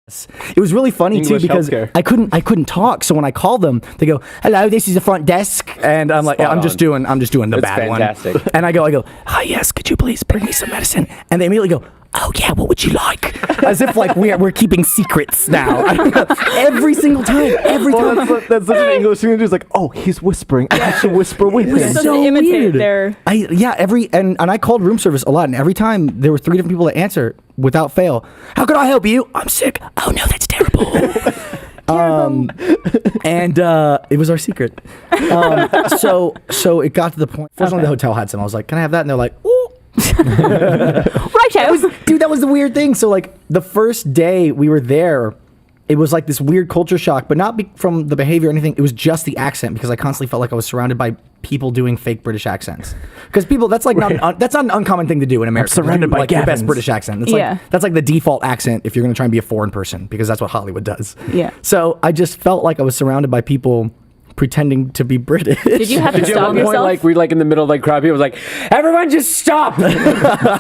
It was really funny English too because healthcare. I couldn't talk. So when I called them, they go, "Hello, this is the front desk," and I'm like, I'm just doing the That's bad fantastic. one. And I go, "Hi, yes, could you please bring me some medicine?" And they immediately go, "Oh yeah, what would you like?" As if like we're keeping secrets now. Every single time, every time. That's such an English thing to do. It's like, oh, he's whispering. I should whisper with was him. so to imitate weird. their... And I called room service a lot, and every time there were 3 different people that answer without fail. How can I help you? I'm sick. Oh no, that's terrible. And it was our secret. So it got to the point. Fortunately, the hotel had some. I was like, "Can I have that?" And they're like, "Ooh." Dude, that was the weird thing. So like the first day we were there, it was like this weird culture shock, but not from the behavior or anything. It was just the accent because I constantly felt like I was surrounded by people doing fake British accents. Because people, that's like that's not an uncommon thing to do in America. surrounded by like the best Gavins. British accent. It's Yeah. like that's like the default accent if you're going to try and be a foreign person because that's what Hollywood does. Yeah. So I just felt like I was surrounded by people pretending to be British. Did you have to Did you at stop one point, yourself? like, we're like in the middle of like crowd, people was like, everyone just stop!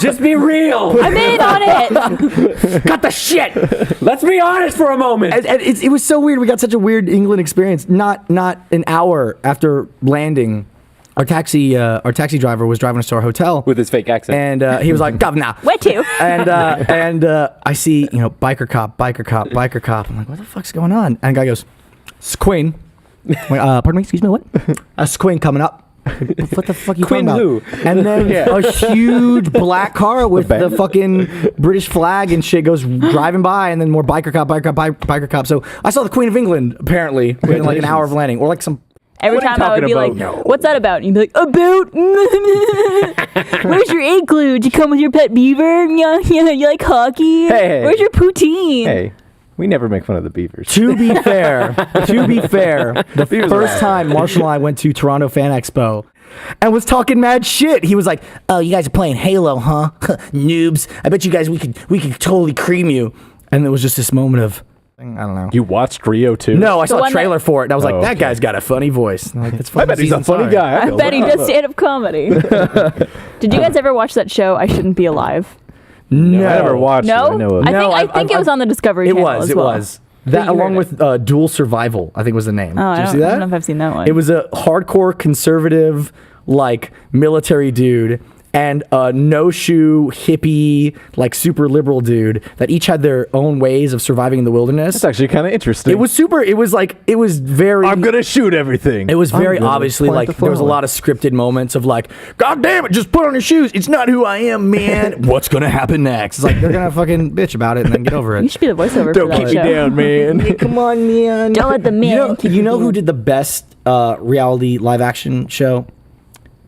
Just be real! I'm in on it! Cut the shit. Let's be honest for a moment! And it was so weird. We got such a weird England experience. Not an hour after landing, our taxi driver was driving us to our hotel With his fake accent. and he was like, "Governor." Where to? And I see, biker cop. I'm like, what the fuck's going on? And the guy goes, "It's Queen." I'm like, pardon me, excuse me, what? It's Queen coming up. What the fuck are you Queen talking about? who? And then a huge black car with the fucking British flag and shit goes driving by, and then more biker cop. So I saw the Queen of England, apparently, within like an hour of landing. Or like some... Every What are you time I would talking be like, about? No. "What's that about?" And you'd be like, "About." Where's your igloo? Did you come with your pet beaver? Yeah, you like hockey? Hey. Where's your poutine? Hey, we never make fun of the beavers. To be fair, the first time Marshall and I went to Toronto Fan Expo and was talking mad shit. He was like, "Oh, you guys are playing Halo, huh? Noobs. I bet you guys we could totally cream you." And there was just this moment of, I don't know. You watched Rio too? No, I saw a one trailer for it, and I was like, Oh, that okay. guy's got a funny voice. And I'm like, that's I bet he's a funny guy. I bet he does stand-up comedy. Did you guys ever watch that show, I Shouldn't Be Alive? No, I never watched it. No? I know of I No, think it was on the Discovery It Channel was. as It well. was. That you along heard with Dual Survival, I think was the name. Oh, Did you see I that? don't know if I've seen that one. It was a hardcore conservative, like military dude, and a no-shoe hippie, like super liberal dude that each had their own ways of surviving in the wilderness. That's actually kind of interesting. It was super. It was very. I'm gonna shoot everything. It was I'm very gonna obviously plant like the there was a flower. lot of scripted moments of like, "God damn it, just put on your shoes. It's not who I am, man. What's gonna happen next?" It's like they're gonna fucking bitch about it and then get over You it. should be the voiceover Don't for keep that me show. down, man. Come on, man. Don't let the man keep You know you who down. did the best reality live action show?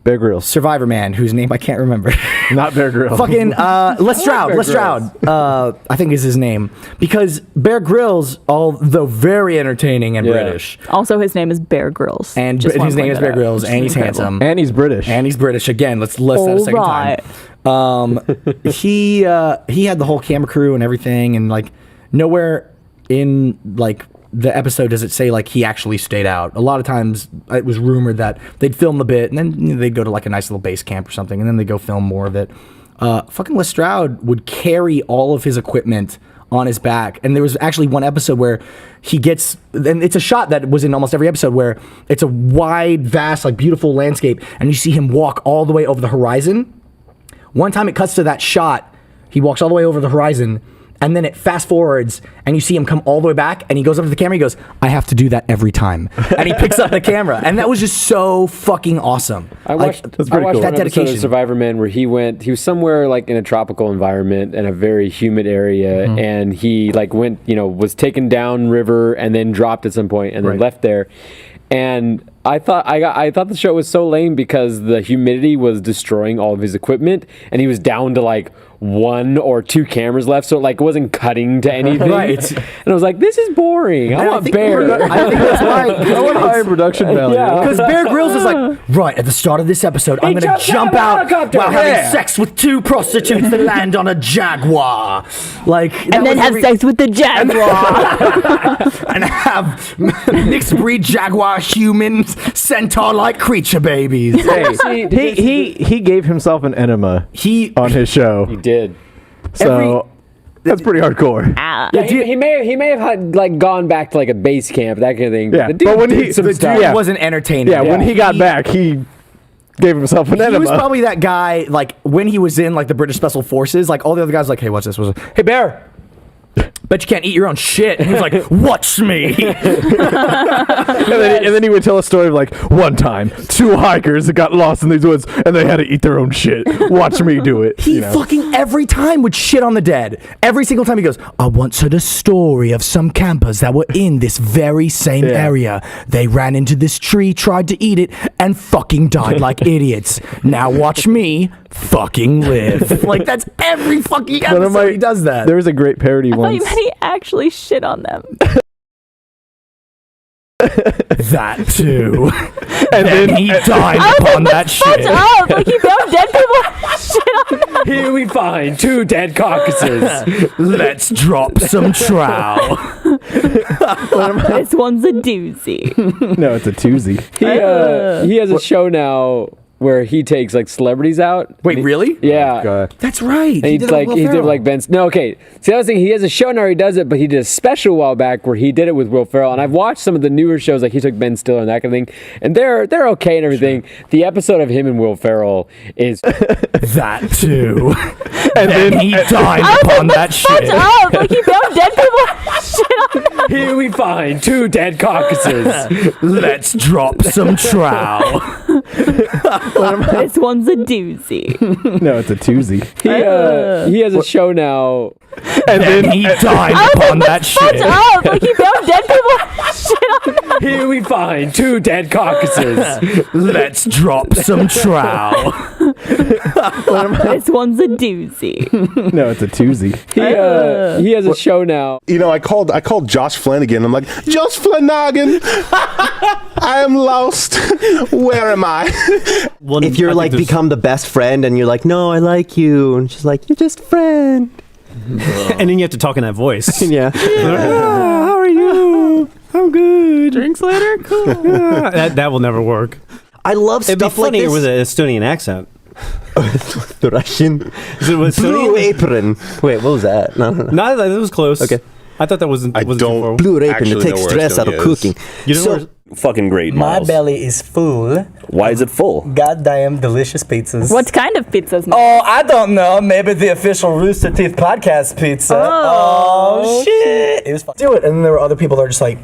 Bear Grylls. Survivor Man, whose name I can't remember. Not Bear Grylls. Fucking Les Stroud. Les Stroud, I think is his name. Because Bear Grylls, although very entertaining and Yeah. British, Also, his name is Bear Grylls. and Just wanna his name point is that Bear out, Grylls, which and is he's incredible. handsome, And he's British. and he's British. Again, let's list that a second Alright. time. He had the whole camera crew and everything, and like nowhere in like the episode does it say like he actually stayed out. A lot of times it was rumored that they'd film a bit and then they'd go to like a nice little base camp or something, and then they go film more of it. Fucking Les Stroud would carry all of his equipment on his back, and there was actually one episode where he gets, and it's a shot that was in almost every episode where it's a wide, vast, like beautiful landscape, and you see him walk all the way over the horizon. One time it cuts to that shot, he walks all the way over the horizon, and then it fast forwards, and you see him come all the way back, and he goes up to the camera, he goes, "I have to do that every time." And he picks up the camera, and that was just so fucking awesome. I watched, That's pretty I watched cool. one That episode of dedication. Survivor Man where he was somewhere like in a tropical environment in a very humid area, and he like went, was taken down river and then dropped at some point and then Right. left there. And I thought the show was so lame because the humidity was destroying all of his equipment, and he was down to like 1 or 2 cameras left, so it wasn't cutting to anything. Right. And I was like, this is boring. I want Bear. I think that's right. I want higher production value. Yeah. Because Bear Grylls is like, right at the start of this episode, I'm going to jumps jump out of a out helicopter. while Yeah. having sex with 2 prostitutes that land on a Jaguar. Like, And then have sex with the Jaguar. and have mixed breed Jaguar human centaur-like creature babies. He gave himself an enema He on his show. He did. So That's pretty hardcore. Yeah, he may have had, like gone back to like a base camp, that kind of thing. Yeah, the dude but when did he some the stuff. dude wasn't entertaining. Yeah, when he got back, he gave himself an He enema. was probably that guy, like, when he was in, like, the British Special Forces, like, all the other guys like, hey, what's this? Hey, Bear, bet you can't eat your own shit. And he was like, watch me. and then he would tell a story of, like, one time, 2 hikers that got lost in these woods, and they had to eat their own shit. Watch me do it. He fucking every time would shit on the dead. Every single time he goes, I once heard a story of some campers that were in this very same area. They ran into this tree, tried to eat it, and fucking died like idiots. Now watch me fucking live. Like, that's every fucking episode he does that. There was a great parody I thought once. you meant he actually shit on them. That too. And then he died upon that shit. Up. Like, you found dead people shit on them. Here we find 2 dead carcasses. Let's drop some trow. This one's a doozy. No, it's a twosie. He has a show now where he takes like celebrities out. Wait, really? Yeah. God. That's right. And he did like Ben. No, okay. See, I was thinking he has a show now where he does it, but he did a special a while back where he did it with Will Ferrell. And I've watched some of the newer shows, like he took Ben Stiller and that kind of thing, and they're okay and everything. Sure. The episode of him and Will Ferrell is that too. And then he died upon that shit. Up. Like, you found dead people shit on them. Here we find 2 dead carcasses. Let's drop some trow. This one's a doozy. No, it's a twosie. He has a show now. And then he died upon that shit. Up. Like, you found dead people shit on them. Here we find 2 dead carcasses. Let's drop some trow. This one's a doozy. No, it's a twosie. He has a show now. You know, I called Josh Flanagan. I'm like, Josh Flanagan, I am lost. Where am I? Well, if you're like become the best friend and you're like, no, I like you, and she's like, you're just a friend. And then you have to talk in that voice. Yeah. How are you? I'm good. Drinks later? Cool. That will never work. I love It'd be stuff like funnier this. with an Estonian accent. The Russian. Is it with Blue Estonian? apron. Wait, what was that? No. No, that was close. Okay. I thought that wasn't. I don't. Blue apron actually to take know where stress out of Estonia is. cooking. You don't know Fucking great, My Miles. belly is full. Why is it full? Goddamn delicious pizzas. What kind of pizzas? Oh, I don't know. Maybe the official Rooster Teeth Podcast pizza. Oh shit. It was fun. Do it. And then there were other people that were just like,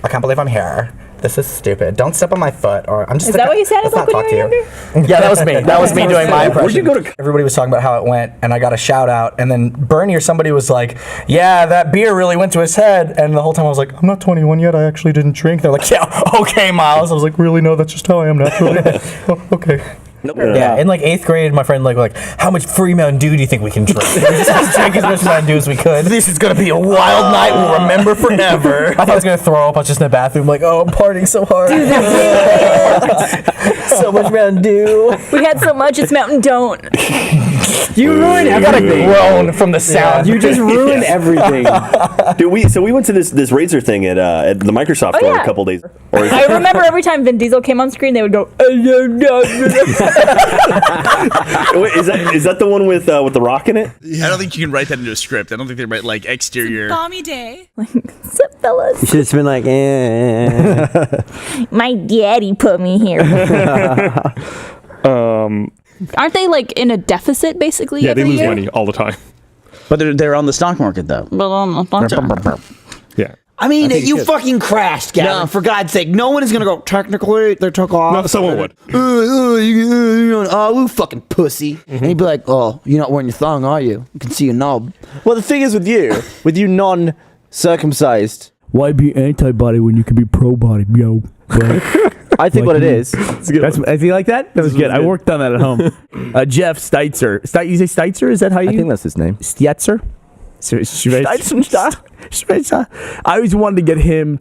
I can't believe I'm here. This is stupid. Don't step on my foot. Or I'm just. Is that what you said? Let's Like not when talk you were to you. Yeah, that was me. That was me doing my impression. Where'd you go to? Everybody was talking about how it went, and I got a shout out, and then Bernie or somebody was like, "Yeah, that beer really went to his head." And the whole time I was like, "I'm not 21 yet. I actually didn't drink." They're like, "Yeah, okay, Miles." I was like, "Really? No, that's just how I am naturally." Oh, okay. Nope. Yeah, in like 8th grade, my friend like, how much free Mountain Dew do you think we can drink? We just drink as much Mountain Dew as we could. This is gonna be a wild night we'll remember forever. I thought I was gonna throw up. I was just in the bathroom, like, oh, I'm partying so hard. So much Mountain Dew. We had so much, it's Mountain Don't. You ruined I got a everything. groan from the sound. You just ruined everything. Dude, we went to this Razor thing at the Microsoft store a couple days. Or I remember every time Vin Diesel came on screen, they would go, Wait, is that the one with the Rock in it? I don't think you can write that into a script. I don't think they write like exterior. Balmy day. Sup, fellas? You should have been like, My daddy put me here. Aren't they like in a deficit basically? Yeah, they every lose year? money all the time. But they're on the stock market though. Yeah. I mean, you fucking crashed, Gavin. No. For God's sake, no one is gonna go. Technically, they took off. No, someone would. You fucking pussy. And he'd be like, "Oh, you're not wearing your thong, are you? You can see your knob." well, the thing is with you non-circumcised. Why be anti-body when you can be pro-body, yo? I think what it is. That's, I feel like that. That was good. I worked on that at home. Jeff Steitzer. You say Steitzer? Is that how you? I think that's his name. Stietzer. I always wanted to get him.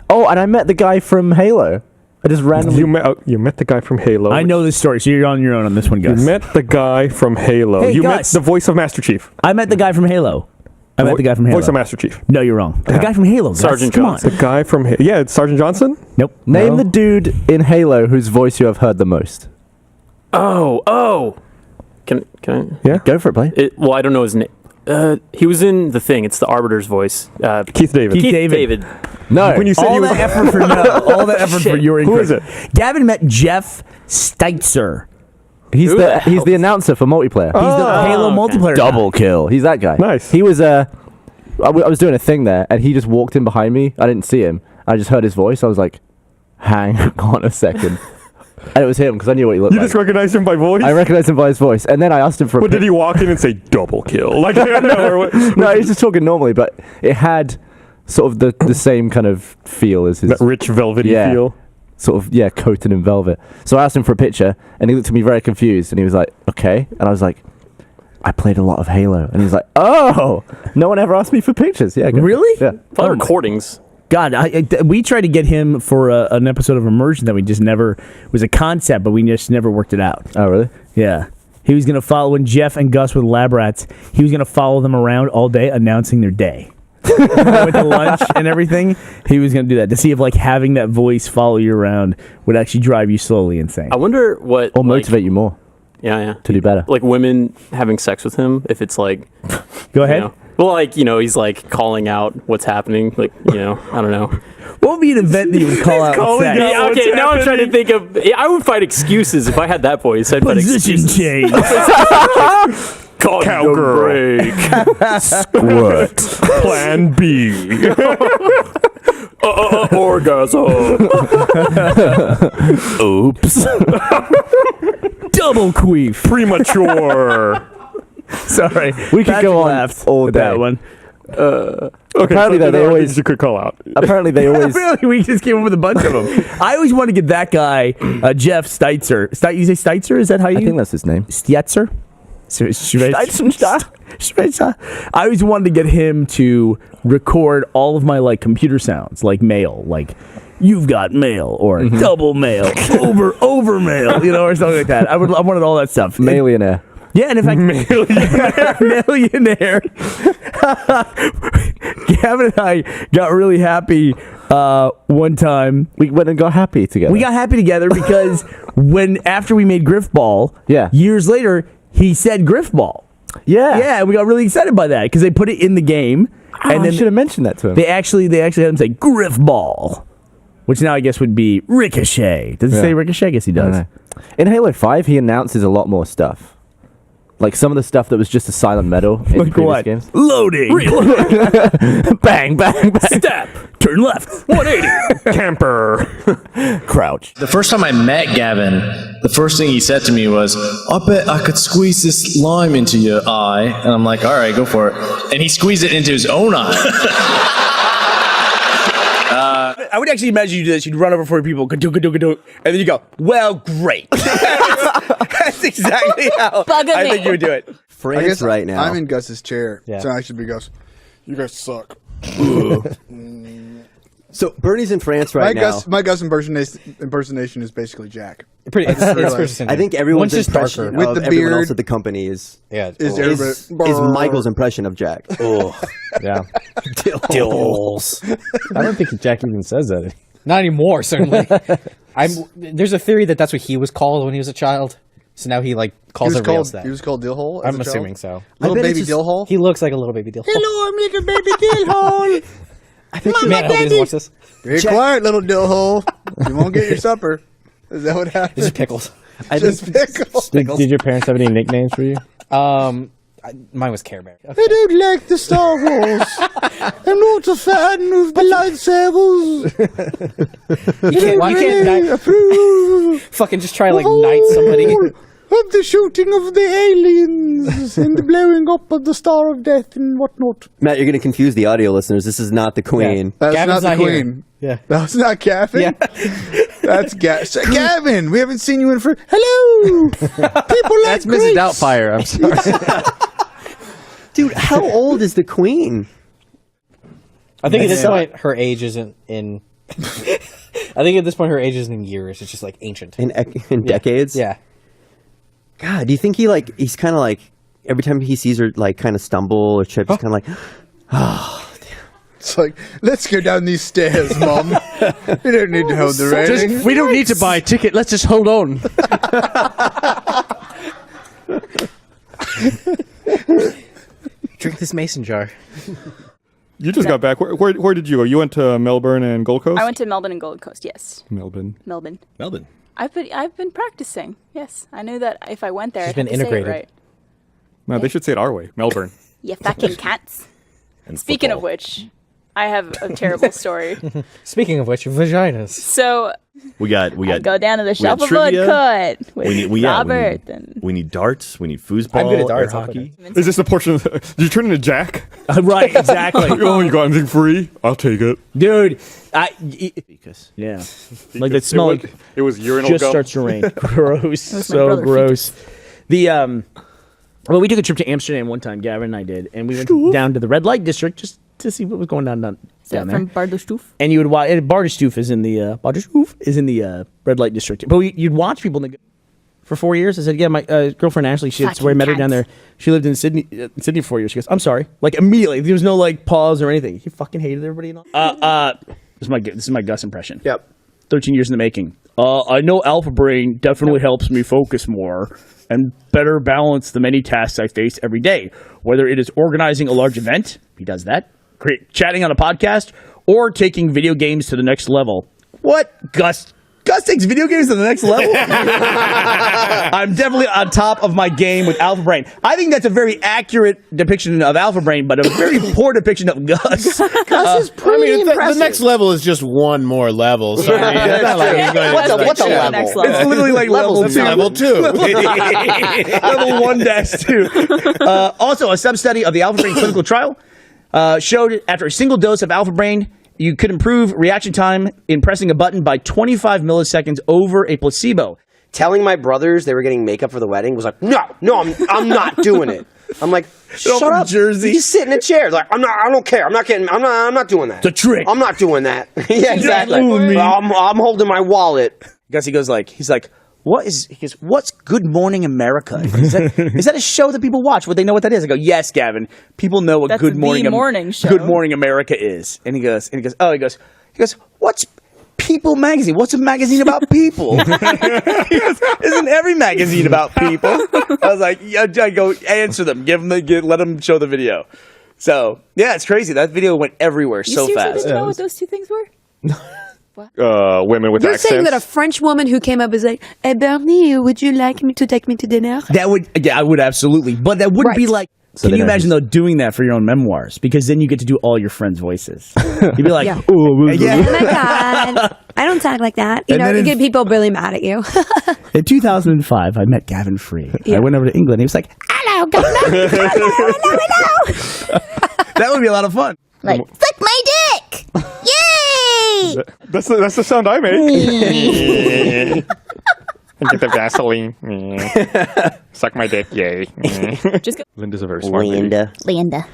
Oh, and I met the guy from Halo. I just randomly. You met the guy from Halo. I know this story, so you're on your own on this one, guys. You met the guy from Halo. Hey, you guys. met the voice of Master Chief. I met the guy from Halo. Voice of Master Chief. No, you're wrong. The guy from Halo. Sergeant Come Johnson. The guy from yeah, it's Sergeant Johnson. Nope. Name the dude in Halo whose voice you have heard the most. Oh. Can I? Yeah, go for it, play. Well, I don't know his name. He was in The Thing. It's the Arbiter's voice. Keith David. Keith David. No. When you said All he was that effort for no. All that effort for your Who is it? Gavin met Jeff Steitzer. He's the announcer for multiplayer. He's the Halo multiplayer guy. Double kill. He's that guy. Nice. He was I was doing a thing there, and he just walked in behind me. I didn't see him. I just heard his voice. I was like, hang on a second. And it was him, because I knew what he looked like. You just recognized him by voice? I recognized him by his voice. And then I asked him for a Did he walk in and say, double kill? Like, or what? No, he was just talking normally, but it had sort of the same kind of feel as his... That rich velvety feel? Sort of, coated in velvet. So I asked him for a picture, and he looked at me very confused, and he was like, okay. And I was like, I played a lot of Halo. And he was like, oh, no one ever asked me for pictures. Yeah. Really? Yeah. Recordings. God, we tried to get him for an episode of Immersion that we just never... It was a concept, but we just never worked it out. Oh, really? Yeah. He was going to follow... When Jeff and Gus were the lab rats, he was going to follow them around all day announcing their day. Went to lunch and everything. He was going to do that to see if having that voice follow you around would actually drive you slowly insane. I wonder what... Or motivate you more. Yeah. To do better. Like women having sex with him, if it's like... Go ahead. Well, he's calling out what's happening. I don't know. What would be an event that you would call out? Okay, now I'm trying to think of... I would find excuses if I had that voice. I'd find excuses. Change. Cowgirl. Squirt. Plan B. Orgasm. Oops. Double queef. Premature. Sorry. We could go on all with day. that one. Okay, apparently so they always... You could call out. Apparently they always... Apparently we just came up with a bunch of them. I always want to get that guy, Jeff Steitzer. You say Steitzer? Is that how you... I think that's his name. Stietzer? I always wanted to get him to record all of my computer sounds, like mail, like you've got mail or double mail, over mail, or something like that. I wanted all that stuff. Millionaire. Yeah, and in fact, millionaire. Gavin and I got really happy one time. We went and got happy together. We got happy together because after we made Griffball, years later, he said Griffball. Yeah, we got really excited by that because they put it in the game. And then I should have mentioned that to him. They actually had him say Griffball, which now I guess would be Ricochet. Does it say Ricochet? I guess he does. In Halo 5, he announces a lot more stuff. Like some of the stuff that was just a silent medal in previous games. Loading. Bang, bang, bang. Step. Turn left. 180. Camper. Crouch. The first time I met Gavin, the first thing he said to me was, I bet I could squeeze this lime into your eye. And I'm like, all right, go for it. And he squeezed it into his own eye. I would actually imagine you do this. You'd run over 40 people, and then you go, well, great. That's exactly how I think you would do it. France right now. I'm in Gus's chair, so I should be Gus. You guys suck. So Bernie's in France right now. My Gus impersonation is basically Jack. I think everyone's impression with of the everyone beard else at the company is Michael's impression of Jack. Oh, yeah. Dills. I don't think Jack even says that. Not anymore, certainly. There's a theory that that's what he was called when he was a child. So now he calls everybody else that. He was called Dillhole? I'm assuming so. Little baby Dillhole? He looks like a little baby Dillhole. Hello, I'm little baby Dillhole. I hope he watch this. Be quiet, little Dillhole. You won't get your supper. Is that what happened? It's just pickles. Just pickles. Did your parents have any nicknames for you? Mine was Care Bear. I don't like the Star Wars. I'm not a fan of the lightsabers. You can't approve. Fucking just try knight somebody. Of the shooting of the aliens and the blowing up of the Star of Death and whatnot. Matt, you're going to confuse the audio listeners. This is not the Queen. That's Gavin's not the not Queen. Yeah. That was not Gavin? Yeah. That's Gavin, we haven't seen you in Hello! People like That's Mrs. Doubtfire. I'm sorry. Dude, how old is the Queen? I think at this point her age isn't in... I think at this point her age isn't in years. It's just ancient. In decades? Yeah. God, do you think he's kind of every time he sees her kind of stumble or trip, he's kind of oh, damn. It's let's go down these stairs, Mom. We don't need to hold the railing. We don't need to buy a ticket. Let's just hold on. Drink this mason jar. You just got back. Where did you go? You went to Melbourne and Gold Coast? I went to Melbourne and Gold Coast, yes. Melbourne. I've been practicing, yes. I knew that if I went there, She's I'd have been to say it integrated. right. No, they should say it our way. Melbourne. You fucking cats. Speaking of which, I have a terrible story. Speaking of which, vaginas. So We got. I go down to the we got shuffleboard trivia. court with yeah, Robert. and we need darts. We need foosball. I'm good at darts, air I'll put hockey. Is this the portion of did you turn into Jack? Right, exactly. Oh, you got anything free? I'll take it. Dude, Because yeah. Like that smell it was urinal just gum. starts to rain. Gross. was my So brother gross. The well, we took a trip to Amsterdam one time, Gavin and I did, and we went down to the red light district just to see what was going on down there. from Barderstoof. And you would watch. Barderstoof is in the red light district. But you'd watch people for 4 years. I said, yeah, my girlfriend Ashley. That's where I met her down there. She lived in Sydney for 4 years. She goes, I'm sorry. Like immediately, there was no like pause or anything. He fucking hated everybody. And all. This is my Gus impression. Yep. 13 years in the making. I know Alpha Brain definitely helps me focus more and better balance the many tasks I face every day. Whether it is organizing a large event, he does that, chatting on a podcast, or taking video games to the next level. What? Gus takes video games to the next level? I'm definitely on top of my game with Alpha Brain. I think that's a very accurate depiction of Alpha Brain, but a very poor depiction of Gus. Gus is pretty impressive. The next level is just one more level. So I mean, it's not like he's going What's a level? It's literally like level 2. Level 2. Level 1-2. Also, a sub-study of the Alpha Brain clinical trial showed after a single dose of Alpha Brain, you could improve reaction time in pressing a button by 25 milliseconds over a placebo. Telling my brothers they were getting makeup for the wedding was like, no, I'm not doing it. I'm like, shut up, Jersey. You just sit in a chair. Like, I don't care. I'm not doing that. It's a trick. I'm not doing that. Yeah, exactly. Me. I'm holding my wallet. Gus, he's like, what's Good Morning America? Is that a show that people watch? Would they know what that is? I go, yes, Gavin. People know what That's Good the Morning morning show. Good Morning America is. And he goes, what's People magazine? What's a magazine about people? He goes, isn't every magazine about people? I was like, yeah, I go answer them, let them show the video. So yeah, it's crazy. That video went everywhere so You fast. didn't know what those two things were? Women with You're accents. saying that a French woman who came up is like, hey, Bernie, would you like me to take me to dinner? I would absolutely. But that wouldn't be like, So can they you don't imagine though doing that for your own memoirs? Because then you get to do all your friends' voices. You'd be like, Yeah. oh, Oh my God. I don't talk like that. You And know, then you in- get people really mad at you. In 2005, I met Gavin Free. Yeah. I went over to England. He was like, Hello, Governor. Hello. that would be a lot of fun. Like, suck my dick. Yay. That's the sound I make. Get the Vaseline. Suck my dick, yay. Linda's a very smart lady. Linda.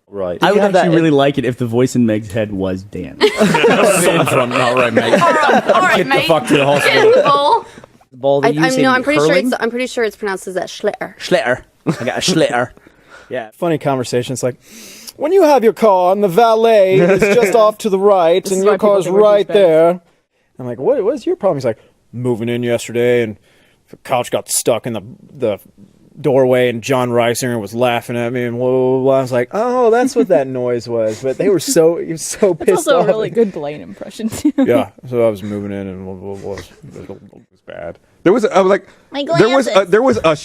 Right. I would actually really like it if the voice in Meg's head was Dan. All right, mate. All right, Get the mate. fuck to the hospital. The ball that you use in I'm pretty curling? sure it's pronounced as a schlitter. Schlitter. I got a schlitter. Yeah. Funny conversation. It's like, when you have your car and the valet is just off to the right This and is your why people car's think we're right douchebags. there. I'm like, what's your problem? He's like, moving in yesterday and the couch got stuck in the doorway and John Reisinger was laughing at me and blah, blah, blah. I was like, oh, that's what that noise was. But he was so That's pissed also off. a really good Blaine impression, too. Yeah, so I was moving in and blah, blah, blah. It was bad. There was a